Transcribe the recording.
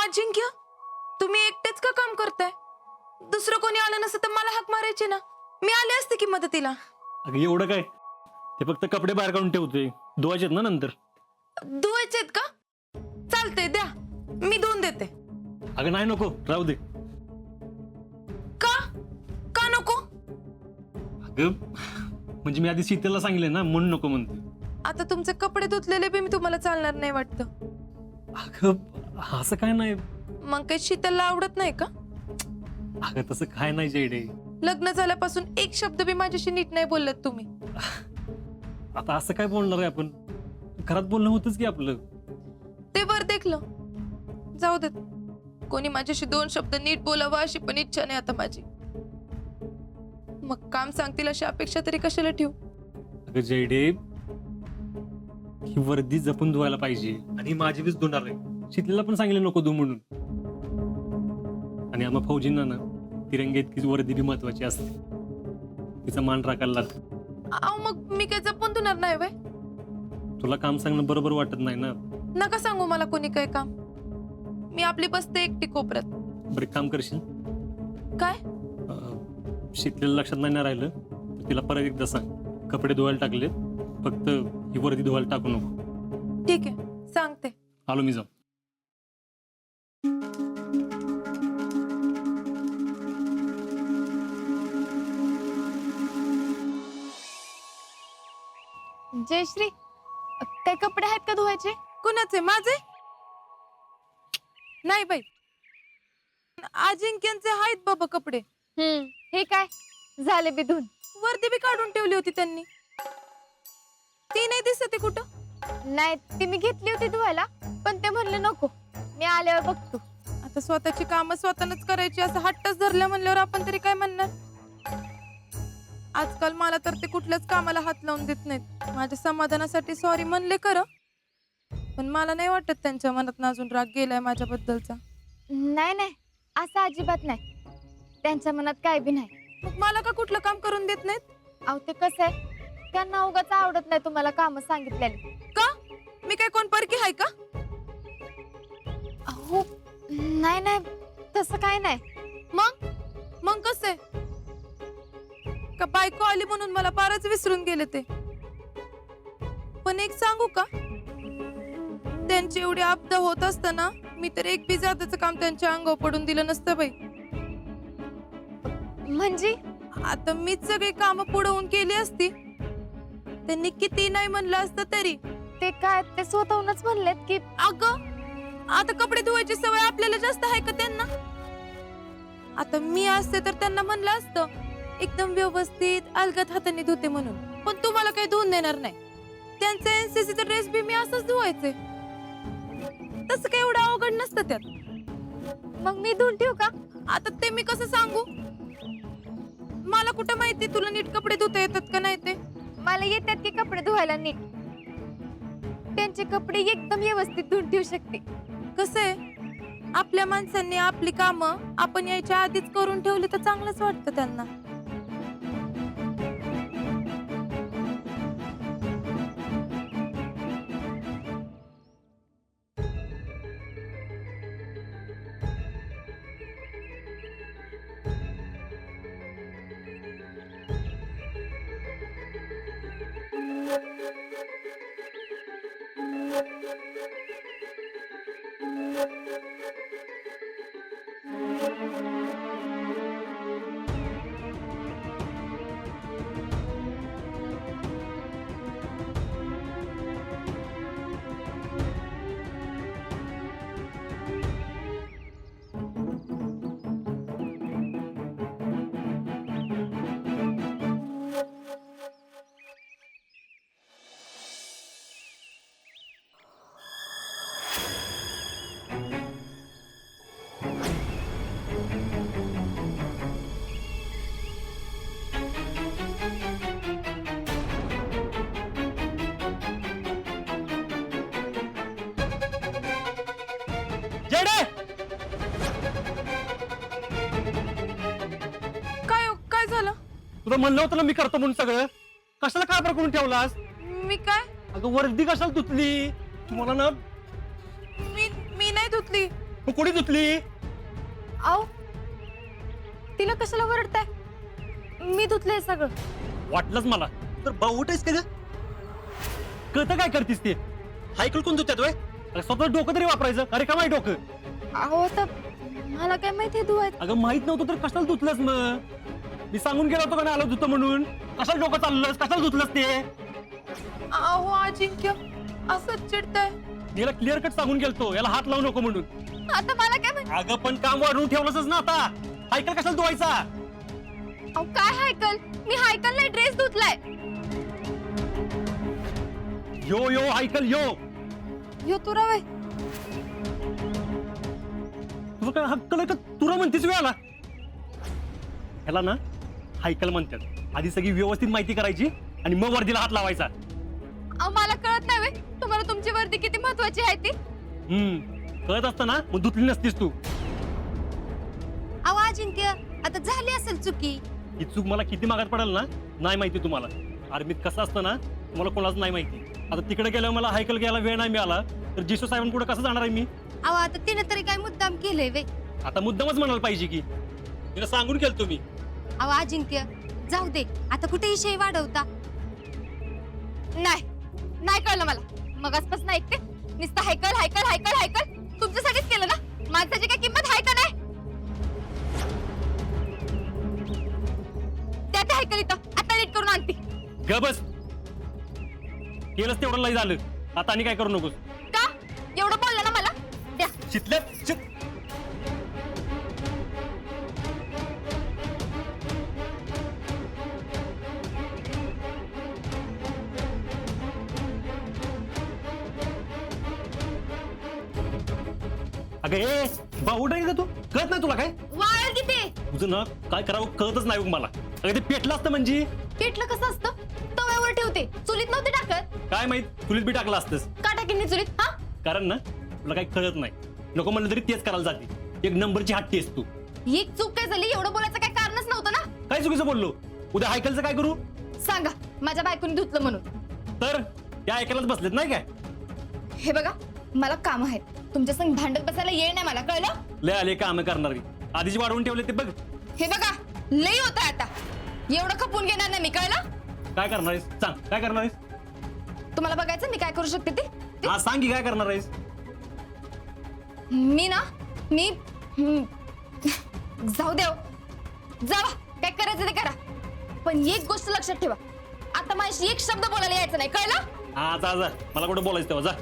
अजिंक्य, तुम्ही एकटेच का काम करताय? दुसरं कोणी आलं नसतं तर मला हाक मारायची ना, मी आले असते की मदतीला. अगं एवढं काय, ते फक्त कपडे बाहेर काढून ठेवते, धुवायचेत ना नंतर. धुवायचेत का? चालतंय, द्या, मी धुवून देते. अगं नाही, नको, राहू दे. का का नको? अगं म्हणजे मी आधी शीतलला सांगितलं ना, म्हणून नको म्हणते. आता तुमचे कपडे धुतलेले बी मी तुम्हाला चालणार नाही वाटतं. अगं असं काय नाही. मग काही शीतलला आवडत नाही का? अगं तसं काय नाही जयडे. लग्न झाल्यापासून एक शब्द बी माझ्याशी नीट नाही बोललात तुम्ही. आता असं काय बोलणार आहे आपण? घरात बोलणं होतच की आपलं. ते बर देखलं, जाऊ देत. कोणी माझ्याशी दोन शब्द नीट बोलावं अशी पण इच्छा नाही आता माझी. मग काम सांगतील अशी अपेक्षा तरी कशाला ठेवू? अगं जयडे, ही वर्दी जपून धुवायला पाहिजे आणि माझी वीज धुणार नाही. शीतलला पण सांगितलं नको धु म्हणून. आणि आम्हा फौजींना ना तिरंगी इतकीच वर्दी बी महत्वाची असते, तिचा मान राखायला लागतो. अहो मग मी काय जपून धुणार नाही वय? तुला काम सांगणं बरोबर वाटत नाही ना. नका सांगू मला कोणी काय काम. मी आपली बसते एकटी कोपऱ्यात. बरं एक काम करशील, काय? शीतलेलं लक्षात नाही ना राहिलं तर तिला परत एकदा सांग, कपडे धुवायला टाकले, फक्त ही वर्दी धुवायला टाकू नको. ठीक आहे, सांगते. आलो मी जाऊ. जयश्री, काय कपडे आहेत का धुवायचे? कुणाचे? माझे नाही बाई, अजिंक्यांचे आहेत बाबा कपडे. हे काय झाले बी धुवून? वर्दी बी काढून ठेवली होती त्यांनी, ती नाही दिसते कुठं. नाही, ती मी घेतली होती धुवायला, पण ते म्हणले नको, मी आल्यावर बघतो. आता स्वतःची कामं स्वतःच करायची असं हट्टच धरल्या म्हणल्यावर आपण तरी काय म्हणणार? आजकाल मला तर ते कुठल्याच कामाला हात लावून देत नाहीत. माझ्या समाधानासाठी सॉरी म्हणले खरं, पण मला नाही वाटत त्यांच्या मनात अजून राग गेलाय माझ्याबद्दलचा. नाही नाही, असं अजिबात नाही, त्यांच्या मनात काय बी नाही. मग मला का कुठलं काम करून देत नाहीत? अहो ते कसं आहे, त्यांना उगाच आवडत नाही तुम्हाला काम सांगितलेली. का? मी काय कोण परकी आहे का? अहो नाही नाही, तसं काय नाही. मग मग कसं आहे? का बायको आली म्हणून मला फारच विसरून गेले ते? पण एक सांगू का, त्यांची एवढी आपदा होत असताना मी तर एक बी जादाचं काम त्यांच्या अंगावर पडून दिलं नसतं बाई. म्हणजे आता मीच सगळी कामं पुढवून केली असती, त्यांनी किती नाही म्हणलं असतं तरी. ते काय, ते स्वतःहूनच म्हणलेत की अगं आता कपडे धुवायची सवय आपल्याला जास्त आहे का त्यांना? आता मी असते तर त्यांना म्हणलं असतं एकदम व्यवस्थित अलगद हाताने धुते म्हणून, पण तुम्हाला काही धुवून देणार नाही. त्यांचा एनसीसीचा ड्रेस बी मी असंच धुवायचे, तसं काही एवढं अवघड नसतं त्यात. मग मी धुवून ठेवू का? आता ते मी कसं सांगू? मला कुठं माहिती तुला नीट कपडे धुता येतात का नाही ते? मला येतात की कपडे धुवायला नीट. त्यांचे कपडे एकदम व्यवस्थित धुवून ठेवू शकते. कसं आहे, आपल्या माणसांनी आपली कामं आपण यायच्या आधीच करून ठेवली तर चांगलंच वाटतं त्यांना. जयडे, काय हो, काय झालं? तुला म्हणलं होतं ना मी करतो म्हणून सगळं, कशाला काय करून ठेवलास? मी काय? अगं वर्दी कशाला धुतली? तुम्हाला ना मी मी नाही धुतली. मग कोणी धुतली? आव तिला कशाला वरडताय? मी धुतलंय सगळं. वाटलंच मला. तर बावट आहेस का ग? कळतं काय करतीस ते? हायकल कोण धुत्यात वय? स्वतः डोकं तरी वापरायचं. अरे का माहिती डोकं? अहो तर मला काय माहिती धुवायचं. अगं माहित नव्हतं तर कशाला धुतलंस मग? मी सांगून गेलो होतो का नाही आलो धुतो म्हणून? कशाला डोकं चाललंस? कशाला धुतलंस ते? अहो अजिंक्य असं चिडताय. याला क्लिअर कट सांगून गेलतो याला हात लावू नको म्हणून. आता मला काय माहिती? अगं पण काम वाढवून ठेवलंच ना आता. हायकल कशाला धुवायचा? अहो काय हायकल? मी हायकलला ड्रेस धुतलाय. यो यो हायकल यो. यो तुरा वय. तुझं काय हक्क नाही का तुला म्हणतेस वेळाला? ह्याला ना हायकल म्हणतात. आधी सगळी व्यवस्थित माहिती करायची आणि मग वर्दीला हात लावायचा. अहो मला कळत नाही वय तुम्हाला तुमची वर्दी किती महत्वाची आहे ती. कळत असतं ना मग धुतली नसतीस तू. अहो अजिंक्य आता झाली असेल चुकी. ही चूक मला किती मागात पडेल ना नाही माहिती तुम्हाला. आर्मीत कसं असतं ना तुम्हाला कोणाच नाही माहिती. आता तिकडे गेल्यावर मला हायकल घ्यायला वेळ नाही मिळाला तर जिसू साहेबांपुढे कसं जाणार आहे मी? अहो आता तिने तरी काय मुद्दाम केलंय वे. आता मुद्दामच म्हणायला पाहिजे की तिला सांगून केलं तुम्ही. अहो अजिंक्य जाऊ दे आता कुठे विषय वाढवता. नाही कळलं मला. मगासपासून ऐकते नुसतं हायकल हायकल हायकल हायकल. तुमच्यासाठीच केलं ना. माणसाची काय किंमत आहे का नाही? त्यात हायकल इथं आता नीट करून आणते. ग बस. केलंच तेवढं लय झालं. आता आणि काय करू नकोस. का एवढं बोलला ना मला? द्या. शितल्यात शित. अगं ए बावट आहे का तू? कळत नाही तुला काय? वाळेल किती? तुझं ना काय करावं कळतच नाही बघ मला. अगं ते पेटलं असतं म्हणजे पेटलं कसं असतं? तव्यावर ठेवते चुलीत नव्हते टाकत. काय माहित चुलीत बी टाकलं असतंस. का टाकीन मी चुलीत? हा कारण ना तुला काही कळत नाही. नको म्हणलं तरी तेच करायला जाते. एक नंबरची हट्टी आहेस तू. ही चूक काय झाली? एवढं बोलायचं काय कारणच नव्हतं ना. काय चुकीचं बोललो? उद्या हायकलचं काय करू? सांगा माझ्या बायकोने धुतलं म्हणून. तर त्या ऐकायलाच बसलेत नाही काय? हे बघा मला काम आहे. तुमच्या संग भांडत बसायला येईल नाही मला कळलं. लय आले काम करणारी. आधीची वाढवून ठेवले ते बघ. हे बघा लई होत आता. एवढं खपून घेणार नाही मी कळलं. काय करणार आहेस? सांग काय करणार आहेस? तुम्हाला बघायचं मी काय करू शकते ते. हा सांग की काय करणार आहेस? मी ना मी जाऊ देव जावा काय करायचं ते करा. पण एक गोष्ट लक्षात ठेवा आता माझ्याशी एक शब्द बोलायला यायचं नाही कळलं. हा जा जा मला कुठं बोलायचं तेव्हा जा.